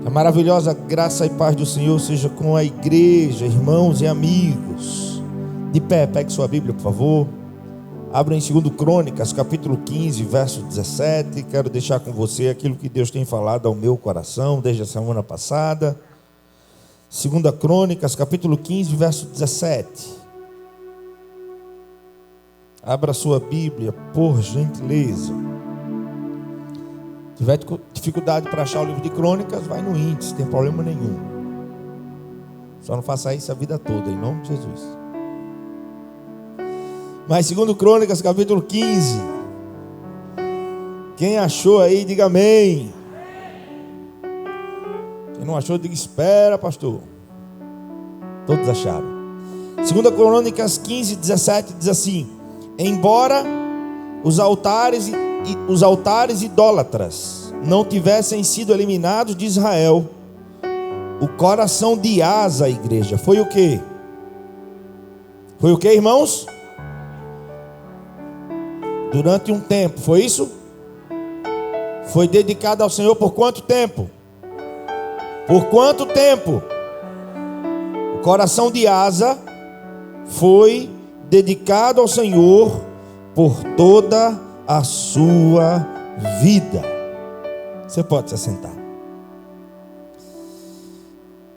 A maravilhosa graça e paz do Senhor seja com a igreja, irmãos e amigos. De pé, pegue sua Bíblia, por favor. Abra em 2 Crônicas, capítulo 15, verso 17. Quero deixar com você aquilo que Deus tem falado ao meu coração desde a semana passada. 2 Crônicas, capítulo 15, verso 17. Abra sua Bíblia, por gentileza. Se tiver dificuldade para achar o livro de Crônicas, vai no índice, não tem problema nenhum. Só não faça isso a vida toda, em nome de Jesus. Mas 2 Crônicas, capítulo 15. Quem achou aí, diga amém. Quem não achou, diga espera, pastor. Todos acharam. 2 Crônicas 15, 17 diz assim: embora os altares idólatras não tivessem sido eliminados de Israel, o coração de Asa, igreja, foi o quê? Foi o quê, irmãos? Durante um tempo, foi isso? Foi dedicado ao Senhor por quanto tempo? Por quanto tempo? O coração de Asa foi dedicado ao Senhor por toda a sua vida. Você pode se assentar.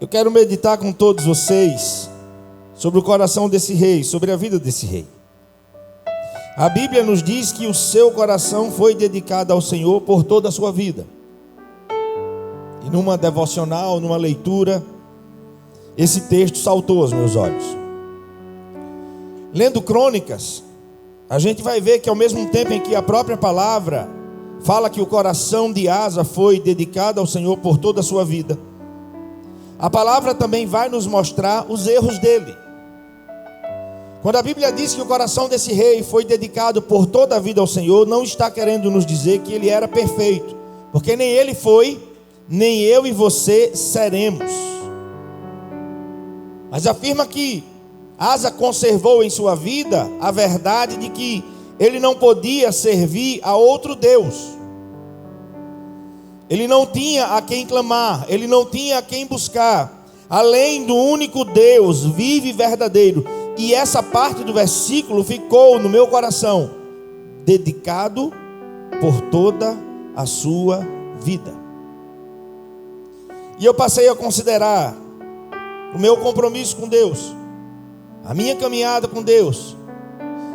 Eu quero meditar com todos vocês sobre o coração desse rei, sobre a vida desse rei. A Bíblia nos diz que o seu coração foi dedicado ao Senhor por toda a sua vida. E numa devocional, numa leitura, esse texto saltou aos meus olhos. Lendo Crônicas, a gente vai ver que ao mesmo tempo em que a própria palavra fala que o coração de Asa foi dedicado ao Senhor por toda a sua vida, a palavra também vai nos mostrar os erros dele. Quando a Bíblia diz que o coração desse rei foi dedicado por toda a vida ao Senhor, não está querendo nos dizer que ele era perfeito, porque nem ele foi, nem eu e você seremos. Mas afirma que Asa conservou em sua vida a verdade de que ele não podia servir a outro Deus. Ele não tinha a quem clamar, ele não tinha a quem buscar, além do único Deus vivo e verdadeiro. E essa parte do versículo ficou no meu coração: dedicado por toda a sua vida. E eu passei a considerar o meu compromisso com Deus, a minha caminhada com Deus,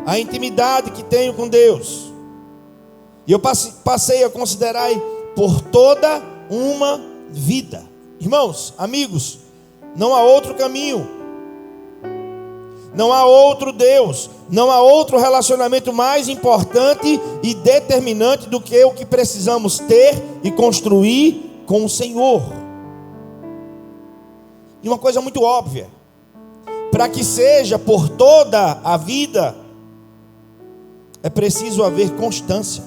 a intimidade que tenho com Deus. E eu passei a considerar por toda uma vida. Irmãos, amigos, não há outro caminho, não há outro Deus, não há outro relacionamento mais importante e determinante do que o que precisamos ter e construir com o Senhor. E uma coisa muito óbvia: para que seja por toda a vida, é preciso haver constância.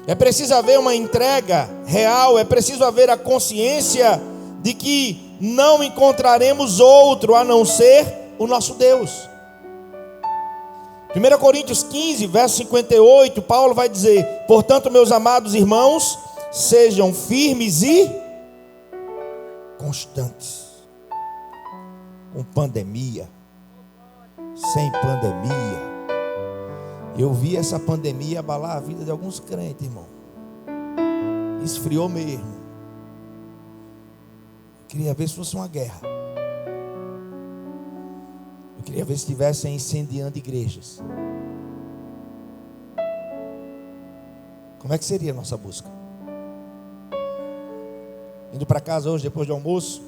É preciso haver uma entrega real, é preciso haver a consciência de que não encontraremos outro a não ser o nosso Deus. 1 Coríntios 15, verso 58, Paulo vai dizer: portanto, meus amados irmãos, sejam firmes e constantes. Com pandemia, sem pandemia, eu vi essa pandemia abalar a vida de alguns crentes, irmão. Esfriou mesmo. Queria ver se fosse uma guerra. Eu queria ver se estivessem incendiando igrejas. Como é que seria a nossa busca? Indo para casa hoje, depois do almoço,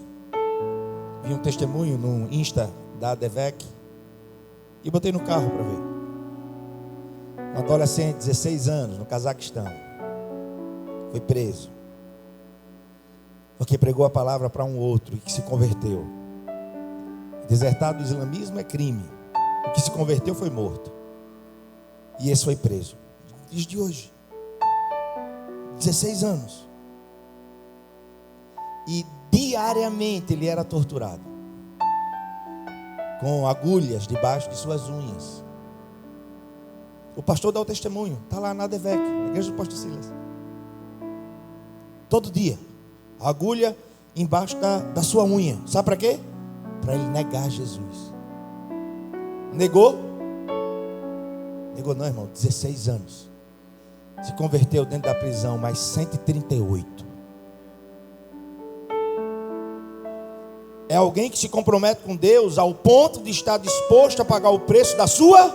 vi um testemunho no Insta da ADVEC e botei no carro para ver. Um adolescente de 16 anos, no Cazaquistão, foi preso porque pregou a palavra para um outro e que se converteu. Desertar do islamismo é crime. O que se converteu foi morto. E esse foi preso. Dias de hoje, 16 anos. E diariamente ele era torturado com agulhas debaixo de suas unhas. O pastor dá o testemunho, está lá na ADVEC, na igreja do pastor Silas. todo dia. A agulha embaixo da sua unha. Sabe para quê? Para ele negar Jesus. Negou? Negou não, irmão, 16 anos. Se converteu dentro da prisão, mais 138. É alguém que se compromete com Deus ao ponto de estar disposto a pagar o preço da sua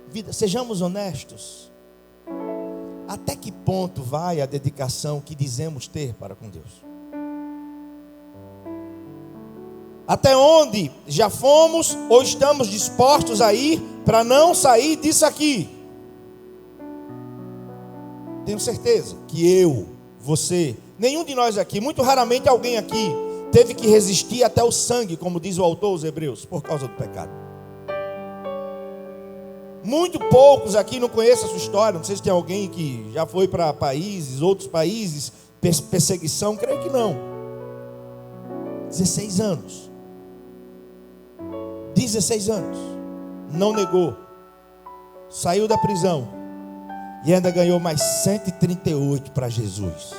vida. Sejamos honestos. Até que ponto vai a dedicação que dizemos ter para com Deus? Até onde já fomos ou estamos dispostos a ir para não sair disso aqui? Tenho certeza que eu, você, nenhum de nós aqui, muito raramente alguém aqui teve que resistir até o sangue, como diz o autor aos Hebreus, por causa do pecado. Muito poucos aqui não conhecem a sua história. Não sei se tem alguém que já foi para outros países, perseguição, creio que não. 16 anos. 16 anos. Não negou. Saiu da prisão. E ainda ganhou mais 138 para Jesus.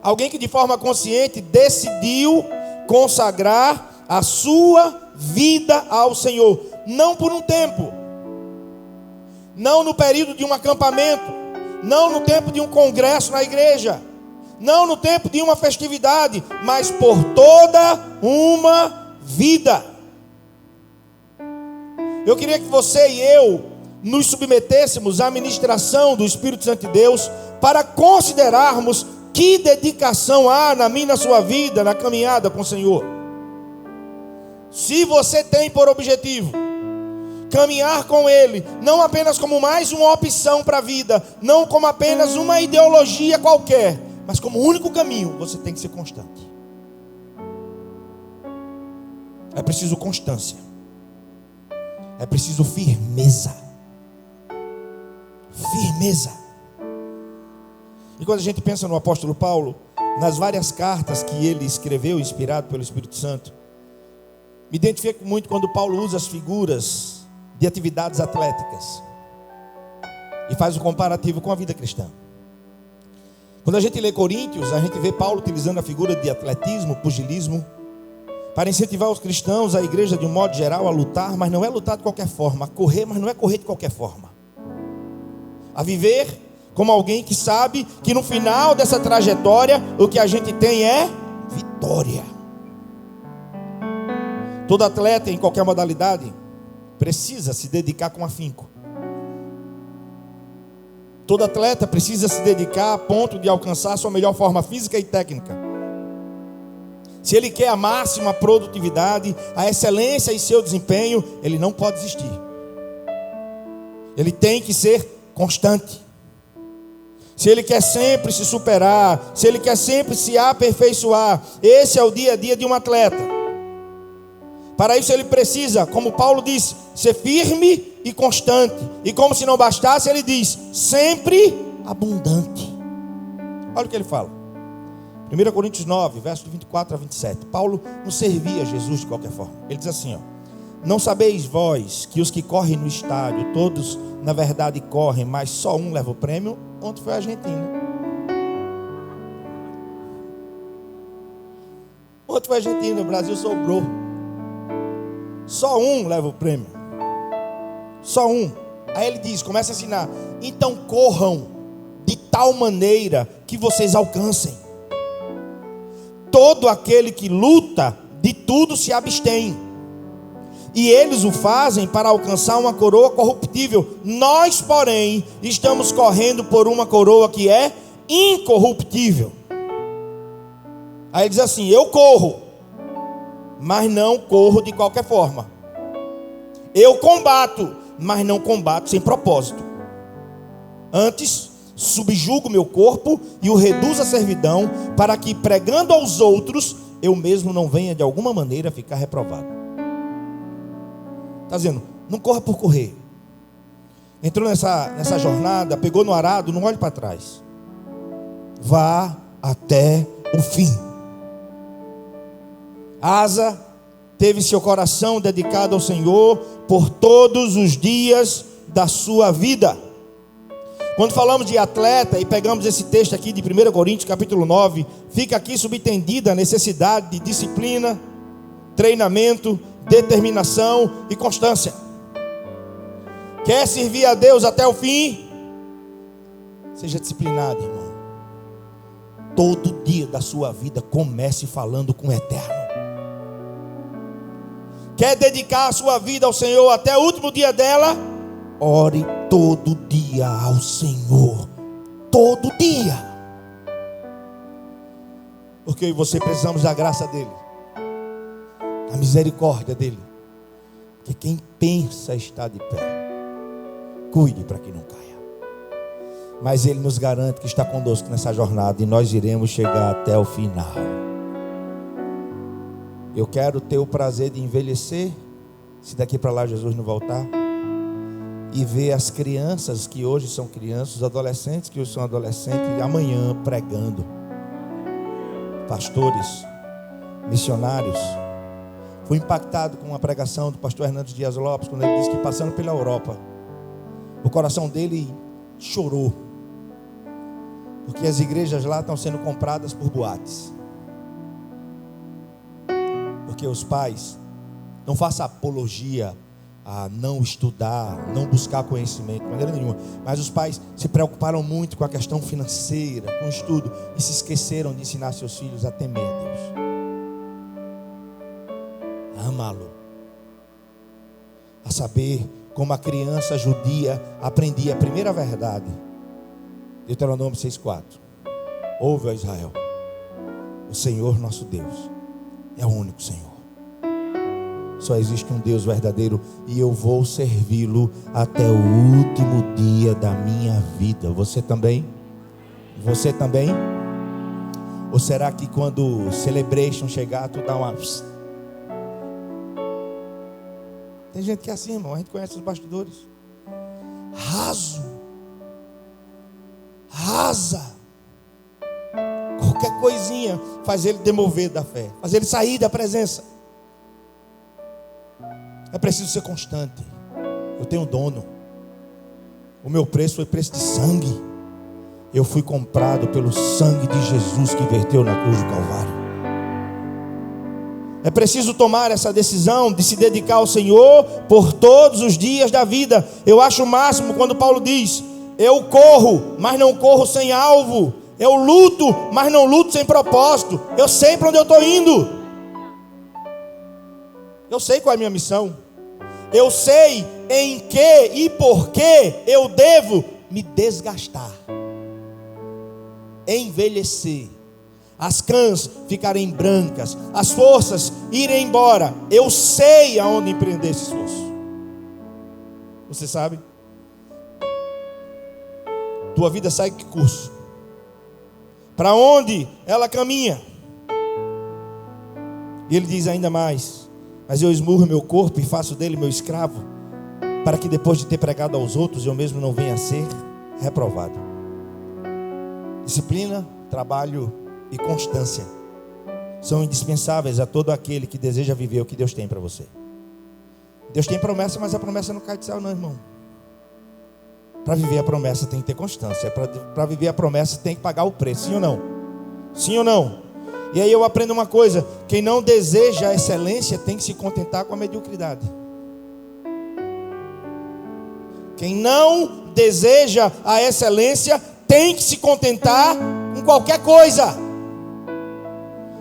Alguém que de forma consciente decidiu consagrar a sua vida ao Senhor. Não por um tempo. Não no período de um acampamento. Não no tempo de um congresso na igreja. Não no tempo de uma festividade. Mas por toda uma vida. Eu queria que você e eu nos submetêssemos à ministração do Espírito Santo de Deus para considerarmos que dedicação há na minha e na sua vida, na caminhada com o Senhor. Se você tem por objetivo caminhar com Ele, não apenas como mais uma opção para a vida, não como apenas uma ideologia qualquer, mas como único caminho, você tem que ser constante. É preciso constância. É preciso firmeza. Firmeza. E quando a gente pensa no apóstolo Paulo, nas várias cartas que ele escreveu, inspirado pelo Espírito Santo, me identifico muito quando Paulo usa as figuras de atividades atléticas e faz o comparativo com a vida cristã. Quando a gente lê Coríntios, a gente vê Paulo utilizando a figura de atletismo, pugilismo, para incentivar os cristãos, a igreja de um modo geral, a lutar, mas não é lutar de qualquer forma, a correr, mas não é correr de qualquer forma, a viver como alguém que sabe que no final dessa trajetória o que a gente tem é vitória. Todo atleta em qualquer modalidade precisa se dedicar com afinco. Todo atleta precisa se dedicar a ponto de alcançar a sua melhor forma física e técnica. Se ele quer a máxima produtividade, a excelência em seu desempenho, ele não pode desistir. Ele tem que ser constante. Se ele quer sempre se superar, se ele quer sempre se aperfeiçoar, esse é o dia a dia de um atleta. Para isso ele precisa, como Paulo disse, ser firme e constante. E como se não bastasse, ele diz, sempre abundante. Olha o que ele fala. 1 Coríntios 9, versos 24 a 27. Paulo não servia a Jesus de qualquer forma. Ele diz assim, não sabeis vós que os que correm no estádio, todos na verdade correm, mas só um leva o prêmio? Ontem foi a Argentina. Ontem foi a Argentina, o Brasil sobrou. Só um leva o prêmio. Só um. Aí ele diz, começa a ensinar. Então corram de tal maneira que vocês alcancem. Todo aquele que luta, de tudo se abstém. E eles o fazem para alcançar uma coroa corruptível. Nós, porém, estamos correndo por uma coroa que é incorruptível. Aí ele diz assim, eu corro, mas não corro de qualquer forma. Eu combato, mas não combato sem propósito. Antes, subjugo meu corpo e o reduzo à servidão, para que pregando aos outros, eu mesmo não venha de alguma maneira ficar reprovado. Está dizendo, não corra por correr. Entrou nessa jornada, pegou no arado, não olhe para trás. Vá até o fim. Asa teve seu coração dedicado ao Senhor por todos os dias da sua vida. Quando falamos de atleta e pegamos esse texto aqui de 1 Coríntios capítulo 9, fica aqui subentendida a necessidade de disciplina, treinamento, determinação e constância. Quer servir a Deus até o fim? Seja disciplinado, irmão. Todo dia da sua vida comece falando com o Eterno. Quer dedicar a sua vida ao Senhor até o último dia dela? Ore todo dia ao Senhor. Todo dia. Porque eu e você precisamos da graça dEle, da misericórdia dEle. Porque quem pensa está de pé. Cuide para que não caia. Mas Ele nos garante que está conosco nessa jornada e nós iremos chegar até o final. Eu quero ter o prazer de envelhecer, se daqui para lá Jesus não voltar, e ver as crianças que hoje são crianças, os adolescentes que hoje são adolescentes, e amanhã pregando. Pastores, missionários. Fui impactado com uma pregação do pastor Hernandes Dias Lopes, quando ele disse que passando pela Europa, o coração dele chorou, porque as igrejas lá estão sendo compradas por boates. Porque os pais, não façam apologia a não estudar, não buscar conhecimento, de maneira nenhuma, mas os pais se preocuparam muito com a questão financeira, com o estudo, e se esqueceram de ensinar seus filhos a temer a Deus, a amá-lo, a saber como a criança judia aprendia a primeira verdade. Deuteronômio 6,4. Ouve, ó Israel, o Senhor nosso Deus é o único Senhor. Só existe um Deus verdadeiro e eu vou servi-lo até o último dia da minha vida. Você também? Você também? Ou será que quando o celebration chegar, tu dá uma... Tem gente que é assim, irmão. A gente conhece os bastidores. Rasa. Qualquer coisinha faz ele demover da fé, faz ele sair da presença. É preciso ser constante. Eu tenho dono. O meu preço foi preço de sangue. Eu fui comprado pelo sangue de Jesus que verteu na cruz do Calvário. É preciso tomar essa decisão de se dedicar ao Senhor por todos os dias da vida. Eu acho o máximo quando Paulo diz: eu corro, mas não corro sem alvo. Eu luto, mas não luto sem propósito. Eu sei para onde eu estou indo. Eu sei qual é a minha missão. Eu sei em que e por que eu devo me desgastar, envelhecer, as cãs ficarem brancas, as forças irem embora. Eu sei aonde empreender esse esforço. Você sabe? Tua vida segue que curso? Para onde ela caminha? E ele diz ainda mais: mas eu esmurro meu corpo e faço dele meu escravo, para que depois de ter pregado aos outros, eu mesmo não venha a ser reprovado. Disciplina, trabalho e constância são indispensáveis a todo aquele que deseja viver o que Deus tem para você. Deus tem promessa, mas a promessa não cai do céu não, irmão. Para viver a promessa tem que ter constância. Para viver a promessa tem que pagar o preço, sim ou não? Sim ou não? E aí eu aprendo uma coisa: quem não deseja a excelência tem que se contentar com a mediocridade. Quem não deseja a excelência tem que se contentar com qualquer coisa.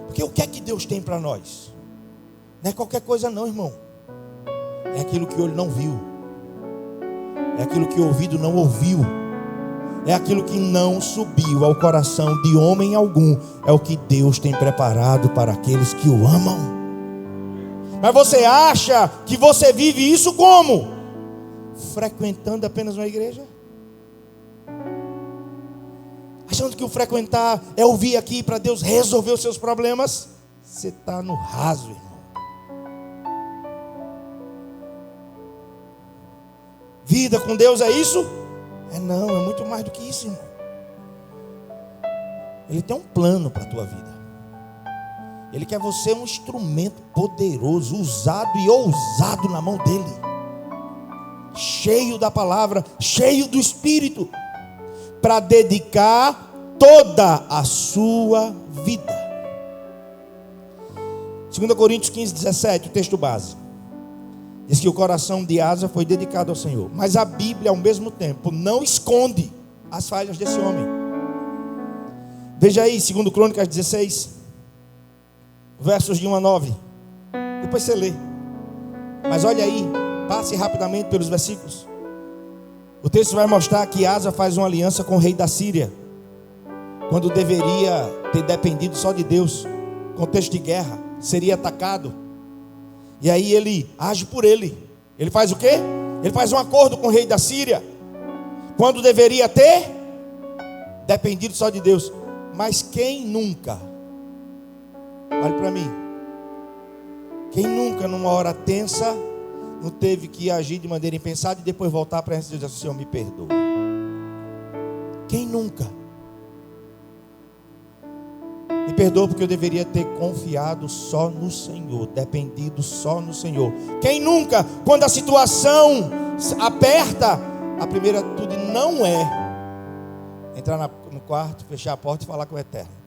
Porque o que é que Deus tem para nós? Não é qualquer coisa não, irmão. É aquilo que o olho não viu, é aquilo que o ouvido não ouviu, é aquilo que não subiu ao coração de homem algum. É o que Deus tem preparado para aqueles que o amam. Mas você acha que você vive isso como? Frequentando apenas uma igreja? Achando que o frequentar é ouvir aqui para Deus resolver os seus problemas? Você está no raso, irmão. Vida com Deus é isso? Não, é muito mais do que isso, irmão. Ele tem um plano para a tua vida. Ele quer você um instrumento poderoso, usado e ousado na mão dele, cheio da palavra, cheio do Espírito. para dedicar toda a sua vida. 2 Coríntios 15:17, o texto base, diz que o coração de Asa foi dedicado ao Senhor. Mas a Bíblia, ao mesmo tempo, não esconde as falhas desse homem. Veja aí, 2 Crônicas 16, versos de 1 a 9. Depois você lê. Mas olha aí, passe rapidamente pelos versículos. O texto vai mostrar que Asa faz uma aliança com o rei da Síria, quando deveria ter dependido só de Deus. Contexto de guerra, seria atacado. E aí ele age por ele. Ele faz o quê? Ele faz um acordo com o rei da Síria, quando deveria ter dependido só de Deus. Mas quem nunca, olhe para mim, quem nunca numa hora tensa não teve que agir de maneira impensada e depois voltar para Deus e dizer: Senhor, me perdoa? Quem nunca? Me perdoa porque eu deveria ter confiado só no Senhor, dependido só no Senhor. Quem nunca, quando a situação aperta, a primeira atitude não é entrar no quarto, fechar a porta e falar com o Eterno.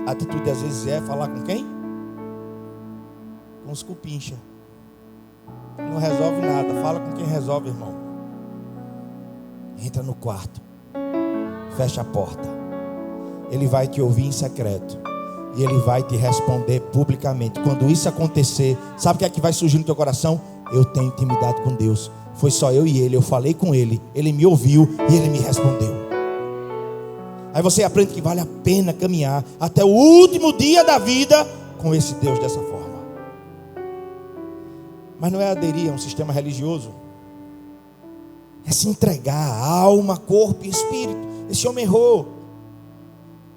A atitude às vezes é falar com quem? Com os cupincha. Não resolve nada. Fala com quem resolve, irmão. Entra no quarto, fecha a porta. Ele vai te ouvir em secreto e ele vai te responder publicamente. Quando isso acontecer, sabe o que é que vai surgir no teu coração? Eu tenho intimidade com Deus. Foi só eu e ele, eu falei com ele, ele me ouviu e ele me respondeu. Aí você aprende que vale a pena caminhar até o último dia da vida com esse Deus dessa forma. Mas não é aderir a um sistema religioso, é se entregar alma, corpo e espírito. Esse homem errou.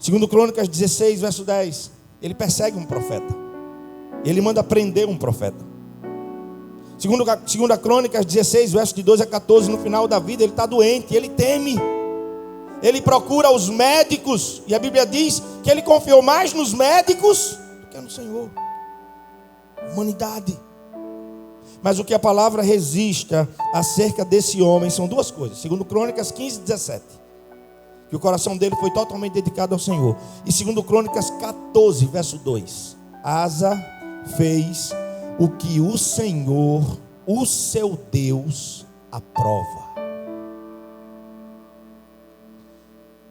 2 Crônicas 16, verso 10, ele persegue um profeta, ele manda prender um profeta. 2 Crônicas 16, verso de 12 a 14, no final da vida ele está doente, ele teme, ele procura os médicos, e a Bíblia diz que ele confiou mais nos médicos do que no Senhor. Humanidade. Mas o que a palavra registra acerca desse homem são duas coisas. 2 Crônicas 15, 17, que o coração dele foi totalmente dedicado ao Senhor. E 2 Crônicas 14, verso 2, Asa fez o que o Senhor, o seu Deus, aprova.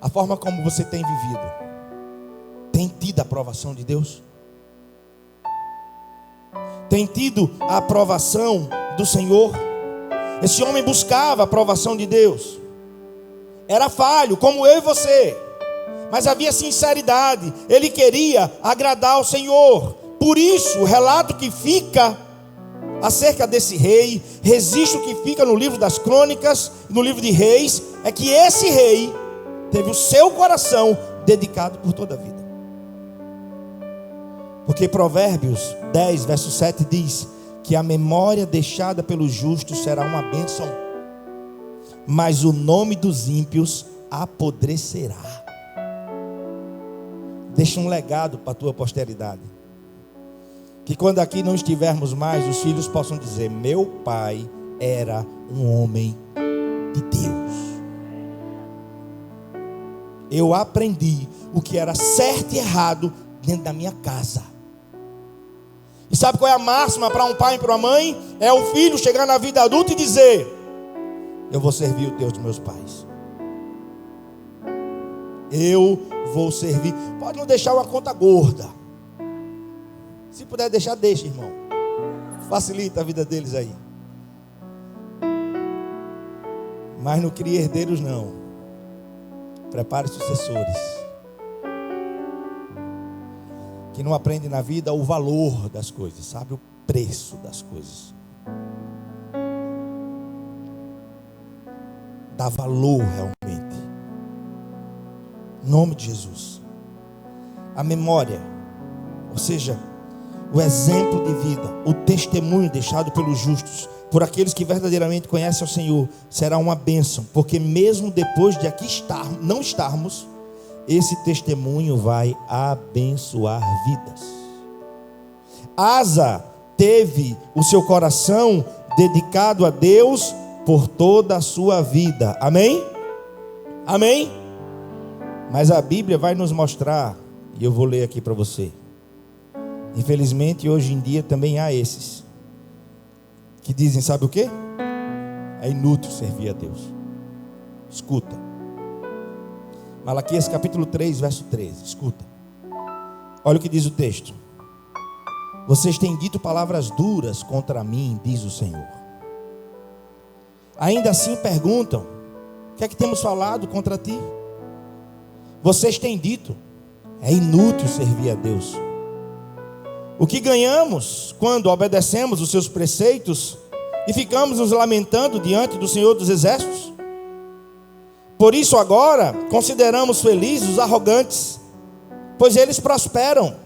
A forma como você tem vivido, tem tido a aprovação de Deus? Tem tido a aprovação do Senhor? Esse homem buscava a aprovação de Deus. Era falho, como eu e você, mas havia sinceridade. Ele queria agradar ao Senhor. Por isso, o relato que fica acerca desse rei, registro que fica no livro das Crônicas, no livro de Reis, é que esse rei teve o seu coração dedicado por toda a vida. Porque Provérbios 10, verso 7 diz que a memória deixada pelos justos será uma bênção, mas o nome dos ímpios apodrecerá. Deixa um legado para a tua posteridade, que quando aqui não estivermos mais, os filhos possam dizer: meu pai era um homem de Deus. Eu aprendi o que era certo e errado dentro da minha casa. E sabe qual é a máxima para um pai e para uma mãe? É o filho chegar na vida adulta e dizer: eu vou servir o Deus dos meus pais. Eu vou servir. Pode não deixar uma conta gorda. Se puder deixar, deixa, irmão. Facilita a vida deles aí. Mas não crie herdeiros, não. Prepare sucessores que não aprendem na vida o valor das coisas, sabe? O preço das coisas. Dá valor realmente. Em nome de Jesus. A memória, ou seja, o exemplo de vida, o testemunho deixado pelos justos, por aqueles que verdadeiramente conhecem o Senhor, será uma bênção, porque mesmo depois de aqui não estarmos, esse testemunho vai abençoar vidas. Asa teve o seu coração dedicado a Deus por toda a sua vida. Amém? Amém? Mas a Bíblia vai nos mostrar, e eu vou ler aqui para você. Infelizmente, hoje em dia também há esses que dizem, sabe o quê? É inútil servir a Deus. Escuta. Malaquias capítulo 3, verso 13. Escuta. Olha o que diz o texto. Vocês têm dito palavras duras contra mim, diz o Senhor. Ainda assim perguntam, o que é que temos falado contra ti? Vocês têm dito, é inútil servir a Deus. O que ganhamos quando obedecemos os seus preceitos e ficamos nos lamentando diante do Senhor dos Exércitos? Por isso agora consideramos felizes os arrogantes, pois eles prosperam.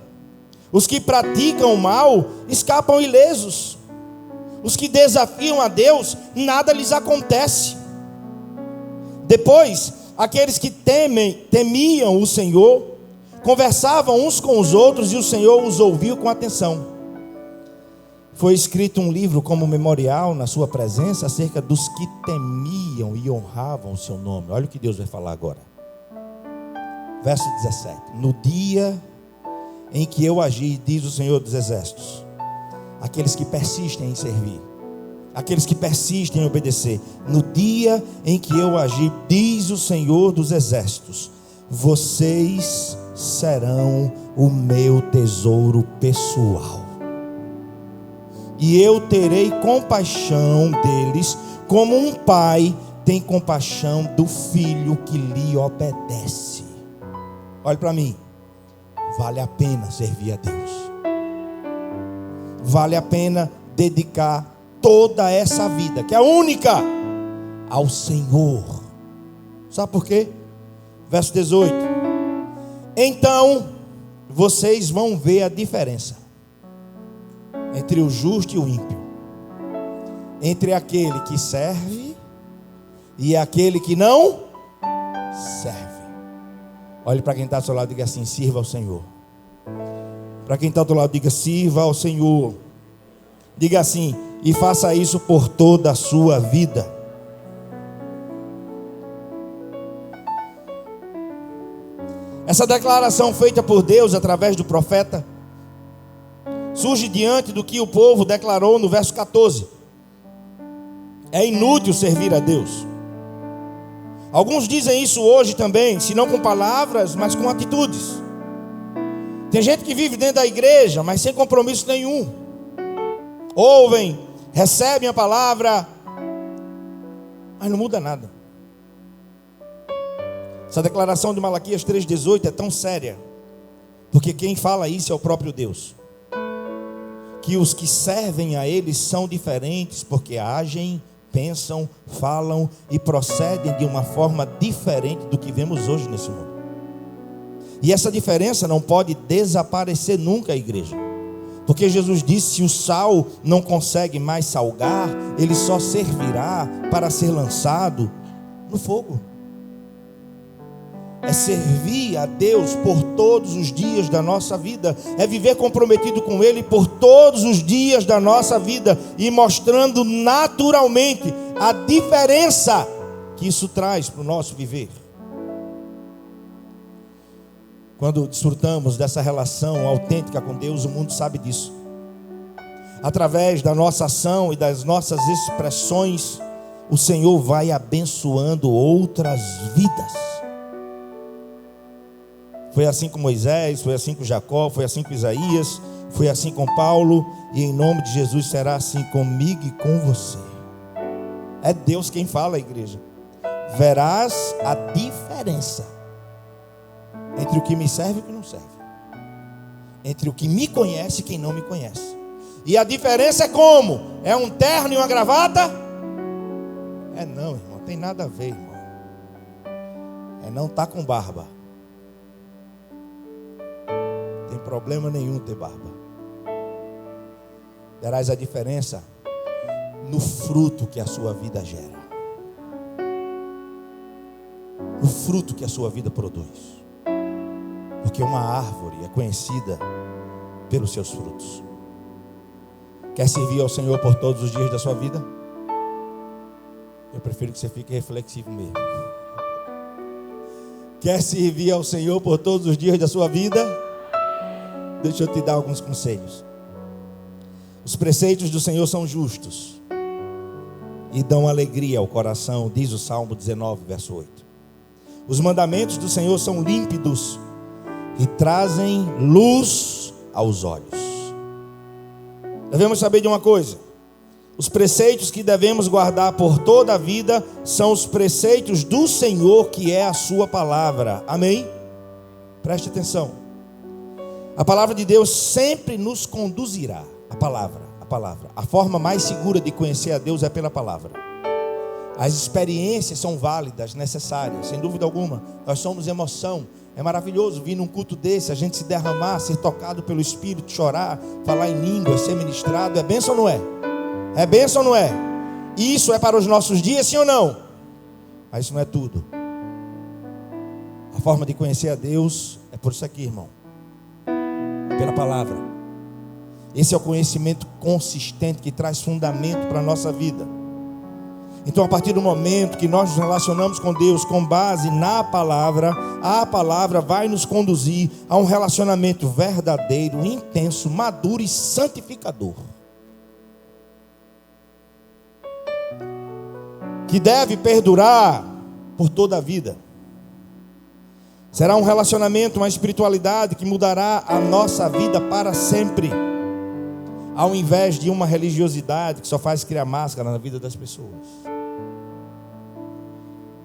Os que praticam o mal escapam ilesos. Os que desafiam a Deus, nada lhes acontece. Depois, aqueles que temiam o Senhor, conversavam uns com os outros e o Senhor os ouviu com atenção. Foi escrito um livro como memorial na sua presença acerca dos que temiam e honravam o seu nome. Olha o que Deus vai falar agora. Verso 17. No dia em que eu agi, diz o Senhor dos Exércitos, aqueles que persistem em servir, aqueles que persistem em obedecer, no dia em que eu agi, diz o Senhor dos Exércitos, vocês serão o meu tesouro pessoal, e eu terei compaixão deles, como um pai tem compaixão do filho que lhe obedece. Olha para mim, vale a pena servir a Deus, vale a pena dedicar toda essa vida, que é única, ao Senhor. Sabe por quê? Verso 18. Então vocês vão ver a diferença entre o justo e o ímpio, entre aquele que serve e aquele que não serve. Olhe para quem está ao seu lado e diga assim: sirva ao Senhor. Para quem está ao seu lado, diga: sirva ao Senhor. Diga assim: e faça isso por toda a sua vida. Essa declaração feita por Deus através do profeta surge diante do que o povo declarou no verso 14. É inútil servir a Deus. Alguns dizem isso hoje também, se não com palavras, mas com atitudes. Tem gente que vive dentro da igreja, mas sem compromisso nenhum. Ouvem, recebem a palavra, mas não muda nada. Essa declaração de Malaquias 3,18 é tão séria, porque quem fala isso é o próprio Deus. Que os que servem a Ele são diferentes, porque agem, pensam, falam e procedem de uma forma diferente do que vemos hoje nesse mundo. E essa diferença não pode desaparecer nunca, a igreja. Porque Jesus disse: se o sal não consegue mais salgar, ele só servirá para ser lançado no fogo. É servir a Deus por todos os dias da nossa vida, é viver comprometido com Ele por todos os dias da nossa vida, e mostrando naturalmente a diferença que isso traz para o nosso viver. Quando desfrutamos dessa relação autêntica com Deus, o mundo sabe disso. Através da nossa ação e das nossas expressões, o Senhor vai abençoando outras vidas. Foi assim com Moisés, foi assim com Jacó, foi assim com Isaías, foi assim com Paulo, e em nome de Jesus será assim comigo e com você. É Deus quem fala, igreja. Verás a diferença entre o que me serve e o que não serve, entre o que me conhece e quem não me conhece. E a diferença é como? É um terno e uma gravata? É não, irmão, tem nada a ver, irmão. É não estar com barba. Tem problema nenhum ter barba. Verás a diferença no fruto que a sua vida gera, no fruto que a sua vida produz. Porque uma árvore é conhecida pelos seus frutos. Quer servir ao Senhor por todos os dias da sua vida? Eu prefiro que você fique reflexivo mesmo. Quer servir ao Senhor por todos os dias da sua vida? Deixa eu te dar alguns conselhos. Os preceitos do Senhor são justos e dão alegria ao coração, diz o Salmo 19, verso 8. Os mandamentos do Senhor são límpidos e trazem luz aos olhos. Devemos saber de uma coisa: os preceitos que devemos guardar por toda a vida são os preceitos do Senhor, que é a sua palavra. Amém? Preste atenção. A palavra de Deus sempre nos conduzirá. A palavra. A forma mais segura de conhecer a Deus é pela palavra. As experiências são válidas, necessárias, sem dúvida alguma. Nós somos emoção. É maravilhoso vir num culto desse, a gente se derramar, ser tocado pelo Espírito, chorar, falar em línguas, ser ministrado. É bênção ou não é? É bênção ou não é? Isso é para os nossos dias, sim ou não? Mas isso não é tudo. A forma de conhecer a Deus é por isso aqui, irmão. É pela palavra. Esse é o conhecimento consistente que traz fundamento para a nossa vida. Então, a partir do momento que nós nos relacionamos com Deus com base na palavra, a palavra vai nos conduzir a um relacionamento verdadeiro, intenso, maduro e santificador, que deve perdurar por toda a vida. Será um relacionamento, uma espiritualidade que mudará a nossa vida para sempre, ao invés de uma religiosidade que só faz criar máscara na vida das pessoas.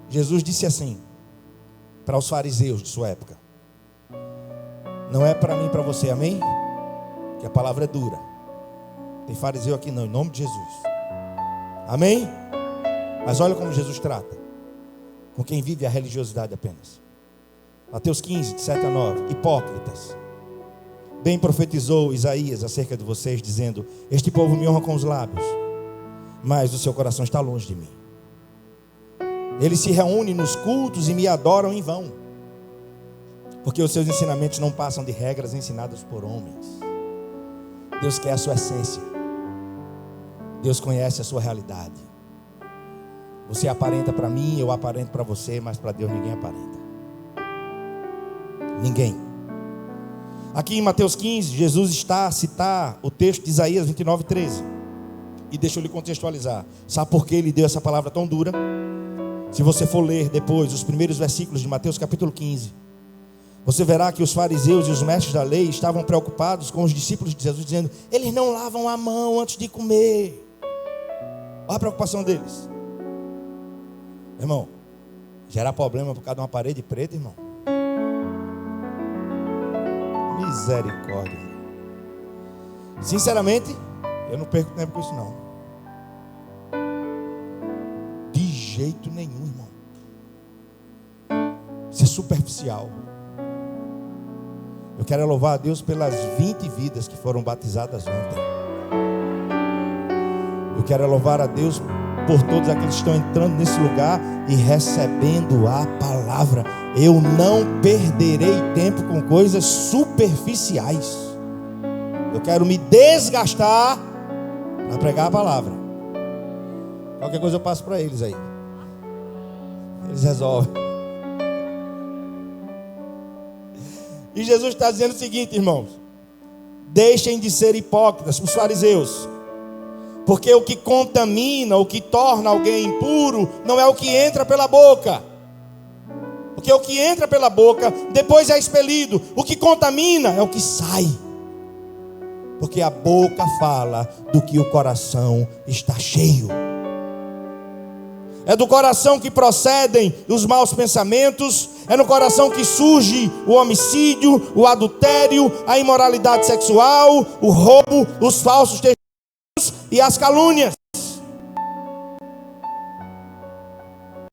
Jesus disse assim para os fariseus de sua época: não é para mim e para você, amém? Que a palavra é dura. Tem fariseu aqui não, em nome de Jesus, amém? Mas olha como Jesus trata com quem vive a religiosidade apenas. Mateus 15, de 7 a 9. Hipócritas, bem profetizou Isaías acerca de vocês, dizendo: este povo me honra com os lábios, mas o seu coração está longe de mim. Eles se reúnem nos cultos e me adoram em vão, porque os seus ensinamentos não passam de regras ensinadas por homens. Deus quer a sua essência. Deus conhece a sua realidade. Você aparenta para mim, eu aparento para você, mas para Deus ninguém aparenta. Ninguém. Aqui em Mateus 15, Jesus está a citar o texto de Isaías 29, 13. E deixa eu lhe contextualizar. Sabe por que ele deu essa palavra tão dura? Se você for ler depois os primeiros versículos de Mateus capítulo 15, você verá que os fariseus e os mestres da lei estavam preocupados com os discípulos de Jesus, dizendo: eles não lavam a mão antes de comer. Olha a preocupação deles. Irmão, gerar problema por causa de uma parede preta, irmão. Misericórdia. Sinceramente, eu não perco tempo com isso não. De jeito nenhum, irmão. Isso é superficial. Eu quero louvar a Deus pelas 20 vidas que foram batizadas ontem. Eu quero louvar a Deus por todos aqueles que estão entrando nesse lugar e recebendo a palavra. Eu não perderei tempo com coisas superficiais. Eu quero me desgastar para pregar a palavra. Qualquer coisa eu passo para eles aí. Eles resolvem. E Jesus está dizendo o seguinte, irmãos: deixem de ser hipócritas, os fariseus. Porque o que contamina, o que torna alguém impuro, não é o que entra pela boca. Porque o que entra pela boca, depois é expelido. O que contamina é o que sai. Porque a boca fala do que o coração está cheio. É do coração que procedem os maus pensamentos. É no coração que surge o homicídio, o adultério, a imoralidade sexual, o roubo, os falsos testemunhos e as calúnias.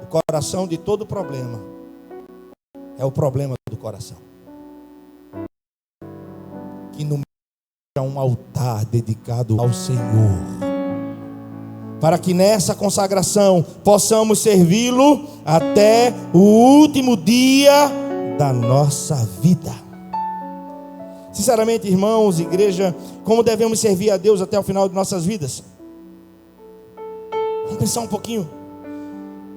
O coração de todo problema é o problema do coração. Que no meio há um altar dedicado ao Senhor, para que nessa consagração possamos servi-lo até o último dia da nossa vida. Sinceramente, irmãos, igreja, como devemos servir a Deus até o final de nossas vidas? Vamos pensar um pouquinho.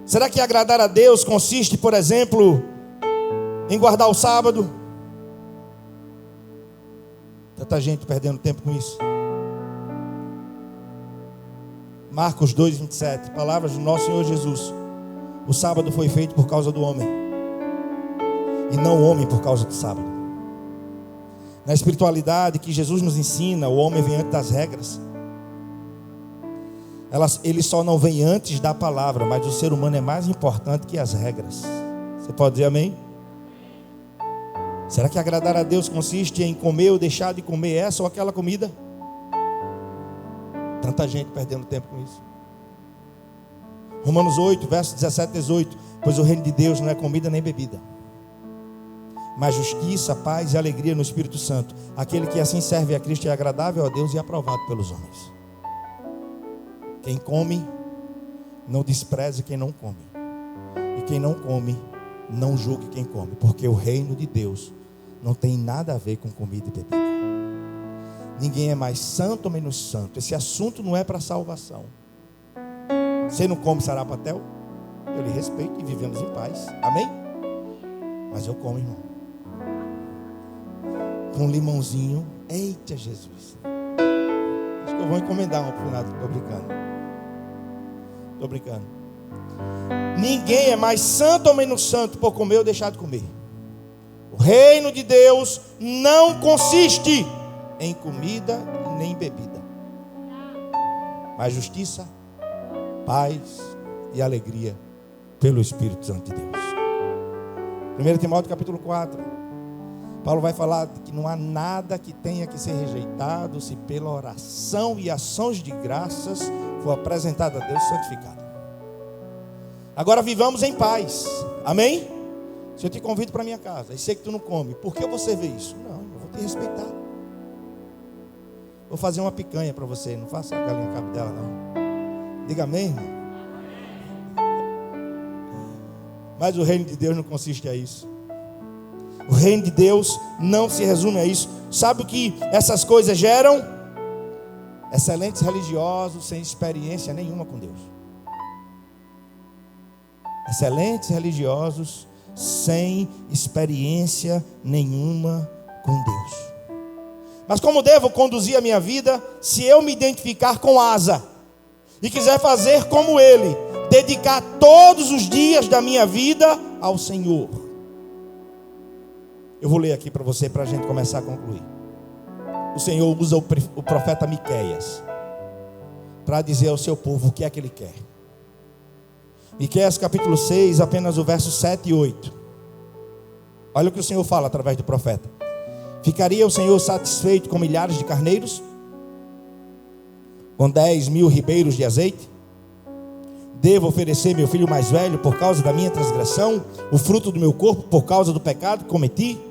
Será que agradar a Deus consiste, por exemplo, em guardar o sábado. Tanta gente perdendo tempo com isso. Marcos 2:27, palavras do nosso Senhor Jesus: o sábado foi feito por causa do homem, e não o homem por causa do sábado. Na espiritualidade que Jesus nos ensina, o homem vem antes das regras. Ele só não vem antes da palavra, mas o ser humano é mais importante que as regras. Você pode dizer amém? Será que agradar a Deus consiste em comer ou deixar de comer essa ou aquela comida? Tanta gente perdendo tempo com isso. Romanos 8, versos 17 e 18: pois o reino de Deus não é comida nem bebida, mas justiça, paz e alegria no Espírito Santo. Aquele que assim serve a Cristo é agradável a Deus e aprovado pelos homens. Quem come, não despreze quem não come. E quem não come, não julgue quem come. Porque o reino de Deus não tem nada a ver com comida e bebida. Ninguém é mais santo ou menos santo. Esse assunto não é para salvação. Você não come sarapatel? Eu lhe respeito e vivemos em paz. Amém? Mas eu como, irmão. Com um limãozinho. Eita Jesus. Acho que eu vou encomendar um pro Renato. Estou brincando. Ninguém é mais santo ou menos santo por comer ou deixar de comer. O reino de Deus não consiste em comida nem em bebida, mas justiça, paz e alegria pelo Espírito Santo de Deus. 1 Timóteo capítulo 4, Paulo vai falar que não há nada que tenha que ser rejeitado, se pela oração e ações de graças for apresentado a Deus santificado. Agora vivamos em paz, amém? Se eu te convido para minha casa e sei que tu não come, por que você vê isso? Não, eu vou te respeitar. Vou fazer uma picanha para você, não faça a galinha cabo dela não. Diga amém, irmão. Mas o reino de Deus não consiste a isso. O reino de Deus não se resume a isso. Sabe o que essas coisas geram? Excelentes religiosos sem experiência nenhuma com Deus. Excelentes religiosos sem experiência nenhuma com Deus. Mas como devo conduzir a minha vida se eu me identificar com Asa e quiser fazer como ele, dedicar todos os dias da minha vida ao Senhor? Eu vou ler aqui para você, para a gente começar a concluir. O Senhor usa o profeta Miqueias para dizer ao seu povo o que é que ele quer. Miqueias capítulo 6, apenas o verso 7 e 8. Olha o que o Senhor fala através do profeta. Ficaria o Senhor satisfeito com milhares de carneiros? Com 10.000 ribeiros de azeite? Devo oferecer meu filho mais velho por causa da minha transgressão, o fruto do meu corpo por causa do pecado que cometi?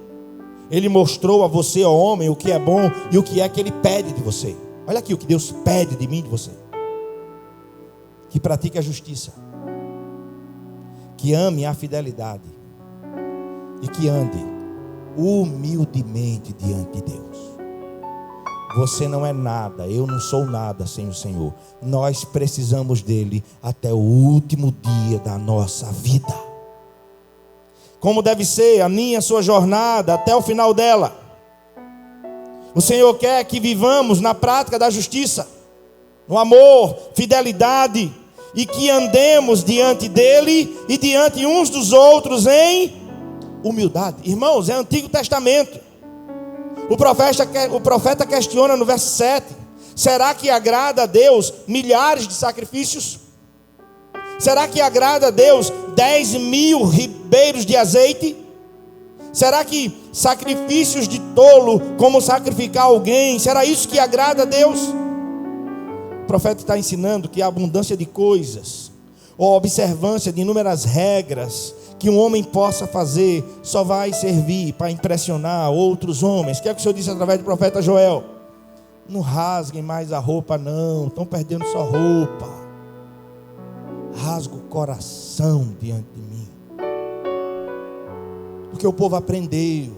Ele mostrou a você, ó homem, o que é bom e o que é que ele pede de você. Olha aqui o que Deus pede de mim e de você: que pratique a justiça, que ame a fidelidade e que ande humildemente diante de Deus. Você não é nada, eu não sou nada sem o Senhor. Nós precisamos dele até o último dia da nossa vida. Como deve ser a minha, a sua jornada até o final dela. O Senhor quer que vivamos na prática da justiça, no amor, fidelidade, e que andemos diante dele e diante uns dos outros em humildade. Irmãos, é Antigo Testamento. O profeta questiona no verso 7: será que agrada a Deus milhares de sacrifícios? Será que agrada a Deus 10.000 ribeiros de azeite? Será que sacrifícios de tolo, como sacrificar alguém, será isso que agrada a Deus? O profeta está ensinando que a abundância de coisas, ou a observância de inúmeras regras que um homem possa fazer, só vai servir para impressionar outros homens. O que é que o Senhor disse através do profeta Joel? Não rasguem mais a roupa não, estão perdendo sua roupa. Rasga o coração diante de mim. Porque o povo aprendeu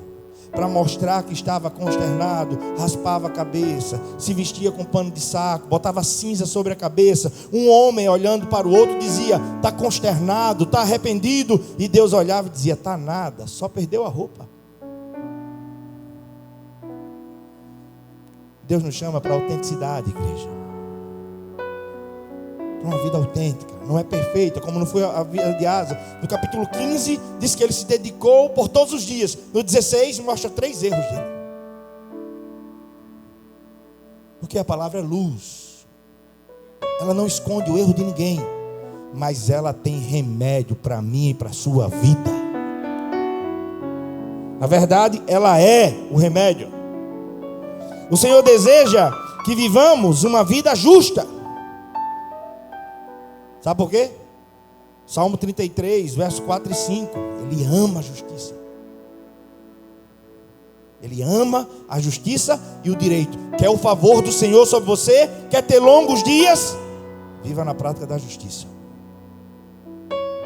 para mostrar que estava consternado, raspava a cabeça, se vestia com pano de saco, botava cinza sobre a cabeça. Um homem olhando para o outro dizia: está consternado, está arrependido. E Deus olhava e dizia: está nada, só perdeu a roupa. Deus nos chama para autenticidade, igreja. Para uma vida autêntica. Não é perfeita, como não foi a vida de Asa. No capítulo 15, diz que ele se dedicou por todos os dias. No 16, mostra 3 erros dele. Porque a palavra é luz. Ela não esconde o erro de ninguém, mas ela tem remédio para mim e para a sua vida. Na verdade, ela é o remédio. O Senhor deseja que vivamos uma vida justa. Sabe por quê? Salmo 33, versos 4 e 5. Ele ama a justiça. Ele ama a justiça e o direito. Quer o favor do Senhor sobre você? Quer ter longos dias? Viva na prática da justiça.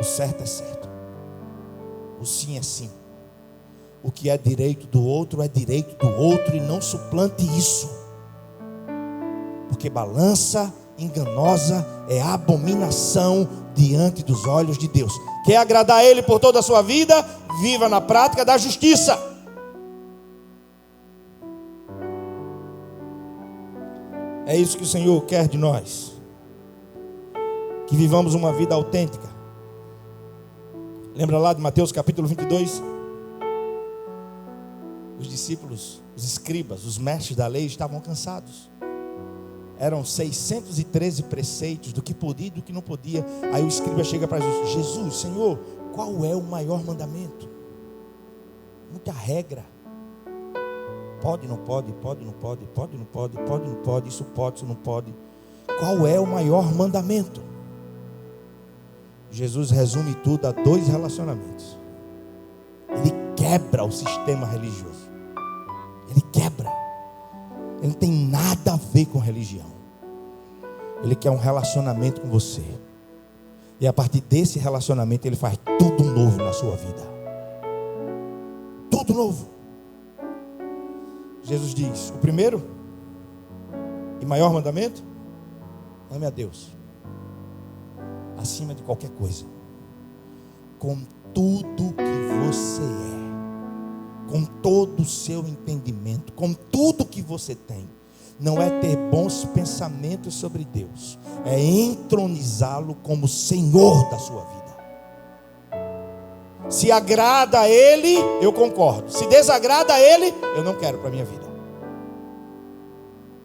O certo é certo. O sim é sim. O que é direito do outro é direito do outro, e não suplante isso. Porque balança enganosa é abominação diante dos olhos de Deus. Quer agradar a Ele por toda a sua vida? Viva na prática da justiça. É isso que o Senhor quer de nós. Que vivamos uma vida autêntica. Lembra lá de Mateus capítulo 22? Os discípulos, os escribas, os mestres da lei estavam cansados. Eram 613 preceitos do que podia e do que não podia. Aí o escriba chega para Jesus: Jesus, Senhor, qual é o maior mandamento? Muita regra. Pode, não pode, pode, não pode, pode, não pode, pode, não pode, isso pode, isso não pode. Qual é o maior mandamento? Jesus resume tudo a 2 relacionamentos. Ele quebra o sistema religioso. Ele quebra. Ele não tem nada a ver com religião. Ele quer um relacionamento com você. E a partir desse relacionamento Ele faz tudo novo na sua vida. Tudo novo. Jesus diz: o primeiro e maior mandamento: ame a Deus acima de qualquer coisa, com tudo que você é, com todo o seu entendimento, com tudo que você tem. Não é ter bons pensamentos sobre Deus, é entronizá-lo como Senhor da sua vida. Se agrada a Ele, eu concordo. Se desagrada a Ele, eu não quero para a minha vida.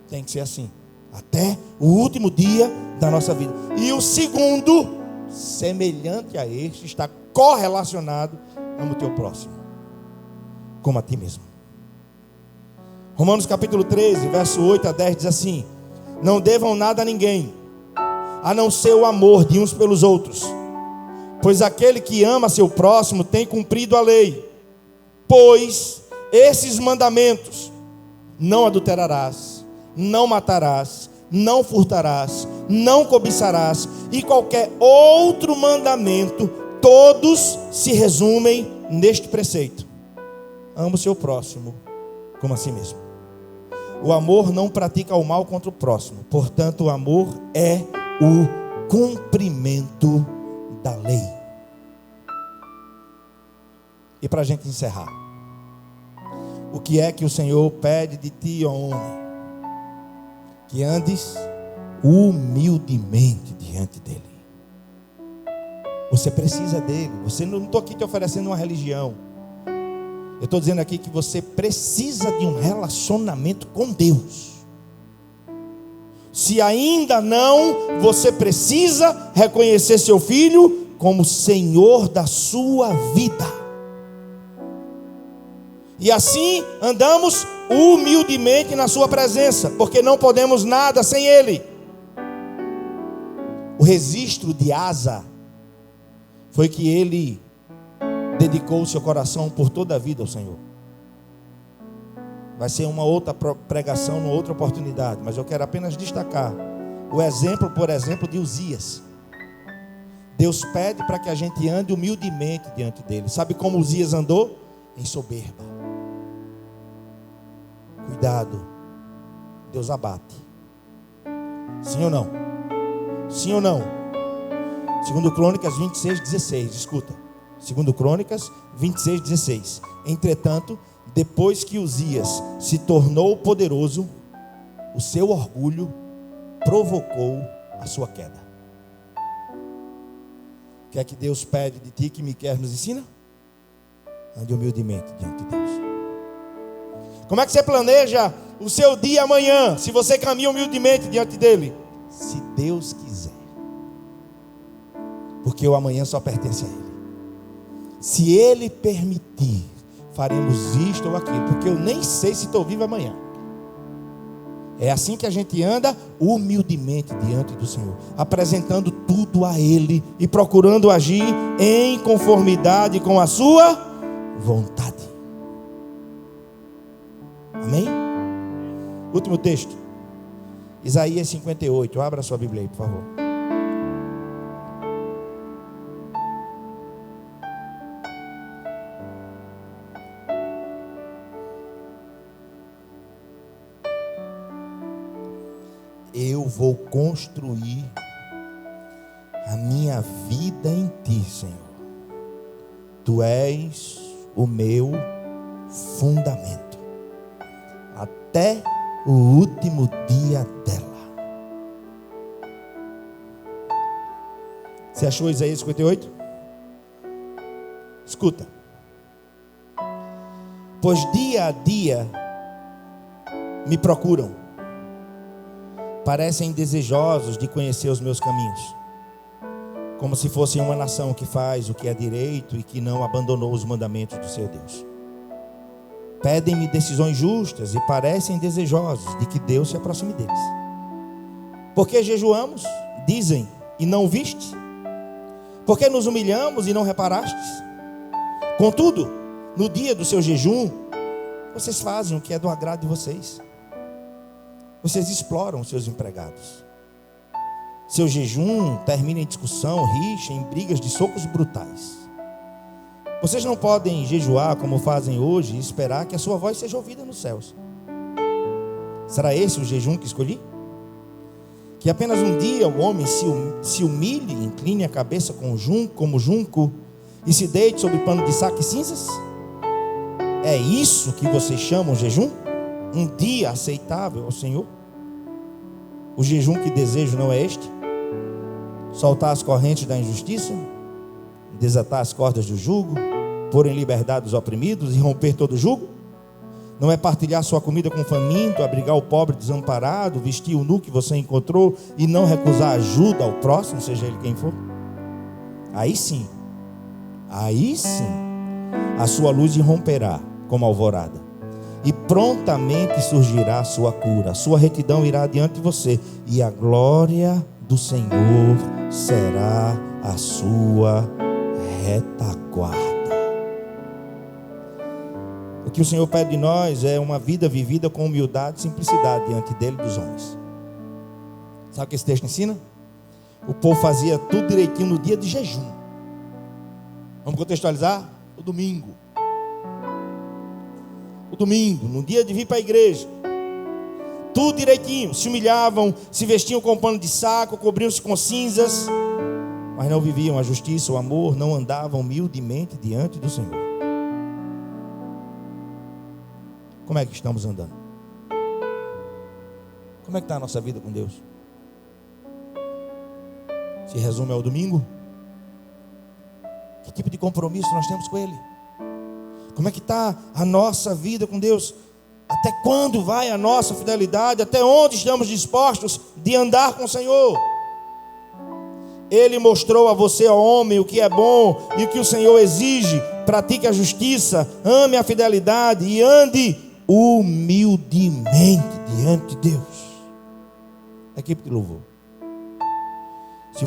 Tem que ser assim, até o último dia da nossa vida. E o segundo, semelhante a este, está correlacionado: ama o teu próximo como a ti mesmo. Romanos capítulo 13, verso 8 a 10 diz assim: não devam nada a ninguém, a não ser o amor de uns pelos outros, pois aquele que ama seu próximo tem cumprido a lei. Pois esses mandamentos: não adulterarás, não matarás, não furtarás, não cobiçarás, e qualquer outro mandamento, todos se resumem neste preceito: ama o seu próximo como a si mesmo. O amor não pratica o mal contra o próximo. Portanto, o amor é o cumprimento da lei. E para a gente encerrar, o que é que o Senhor pede de ti, ó homem? Que andes humildemente diante dele. Você precisa dele. Não estou aqui te oferecendo uma religião. Eu estou dizendo aqui que você precisa de um relacionamento com Deus. Se ainda não, você precisa reconhecer seu filho como Senhor da sua vida. E assim andamos humildemente na sua presença, porque não podemos nada sem Ele. O registro de Asa foi que ele dedicou o seu coração por toda a vida ao Senhor. Vai ser uma outra pregação, uma outra oportunidade, mas eu quero apenas destacar o exemplo, por exemplo, de Uzias. Deus pede para que a gente ande humildemente diante dele. Sabe como Uzias andou? Em soberba. cuidado, Deus abate. Sim ou não? Sim ou não? 2 Crônicas 26:16, escuta. 2 Crônicas 26:16. Entretanto, depois que Uzias se tornou poderoso, o seu orgulho provocou a sua queda. O que é que Deus pede de ti que Miqueias nos ensina? Ande humildemente diante de Deus. Como é que você planeja o seu dia amanhã, se você caminha humildemente diante dele? Se Deus quiser. Porque o amanhã só pertence a ele. Se ele permitir, faremos isto ou aquilo, porque eu nem sei se estou vivo amanhã. É assim que a gente anda humildemente diante do Senhor, apresentando tudo a ele e procurando agir em conformidade com a sua vontade. Amém? Último texto, Isaías 58. Abra sua Bíblia aí, por favor. Eu vou construir a minha vida em ti, Senhor. Tu és o meu fundamento, até o último dia dela. Você achou Isaías 58? Escuta. Pois dia a dia me procuram, parecem desejosos de conhecer os meus caminhos, como se fossem uma nação que faz o que é direito e que não abandonou os mandamentos do seu Deus. Pedem-me decisões justas e parecem desejosos de que Deus se aproxime deles. Porque jejuamos, dizem, e não viste? Porque nos humilhamos e não reparastes? Contudo, no dia do seu jejum, vocês fazem o que é do agrado de vocês. Vocês exploram os seus empregados. Seu jejum termina em discussão, rixa, em brigas de socos brutais. Vocês não podem jejuar como fazem hoje e esperar que a sua voz seja ouvida nos céus. Será esse o jejum que escolhi? Que apenas um dia o homem se humilhe, incline a cabeça como junco e se deite sobre pano de saco e cinzas? É isso que vocês chamam jejum? Um dia aceitável ao Senhor? O jejum que desejo não é este? Soltar as correntes da injustiça, desatar as cordas do jugo, pôr em liberdade os oprimidos e romper todo jugo? Não é partilhar sua comida com o faminto, abrigar o pobre desamparado, vestir o nu que você encontrou e não recusar ajuda ao próximo, seja ele quem for? Aí sim, a sua luz irromperá como alvorada, e prontamente surgirá a sua cura, a sua retidão irá diante de você, e a glória do Senhor será a sua retaguarda. O que o Senhor pede de nós é uma vida vivida com humildade e simplicidade diante dele e dos homens. Sabe o que esse texto ensina? O povo fazia tudo direitinho no dia de jejum. Vamos contextualizar? O domingo, no dia de vir para a igreja, tudo direitinho, se humilhavam, se vestiam com pano de saco, cobriam-se com cinzas, mas não viviam a justiça, o amor, não andavam humildemente diante do Senhor. Como é que estamos andando? Como é que está a nossa vida com Deus? Se resume ao domingo? Que tipo de compromisso nós temos com Ele? Como é que está a nossa vida com Deus? Até quando vai a nossa fidelidade? Até onde estamos dispostos de andar com o Senhor? Ele mostrou a você, ó homem, o que é bom e o que o Senhor exige. Pratique a justiça, ame a fidelidade e ande humildemente diante de Deus. Equipe de louvor, se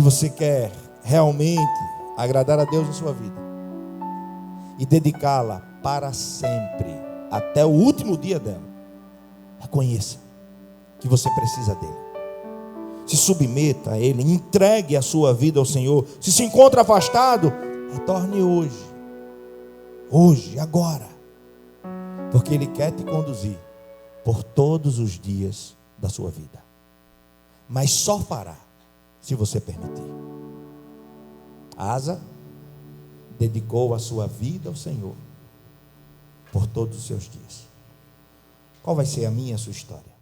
você quer realmente agradar a Deus na sua vida e dedicá-la para sempre, até o último dia dela, reconheça que você precisa dele, se submeta a ele, entregue a sua vida ao Senhor. Se encontra afastado, retorne hoje, agora, porque Ele quer te conduzir por todos os dias da sua vida, mas só fará se você permitir. Asa dedicou a sua vida ao Senhor por todos os seus dias. Qual vai ser a minha e a sua história?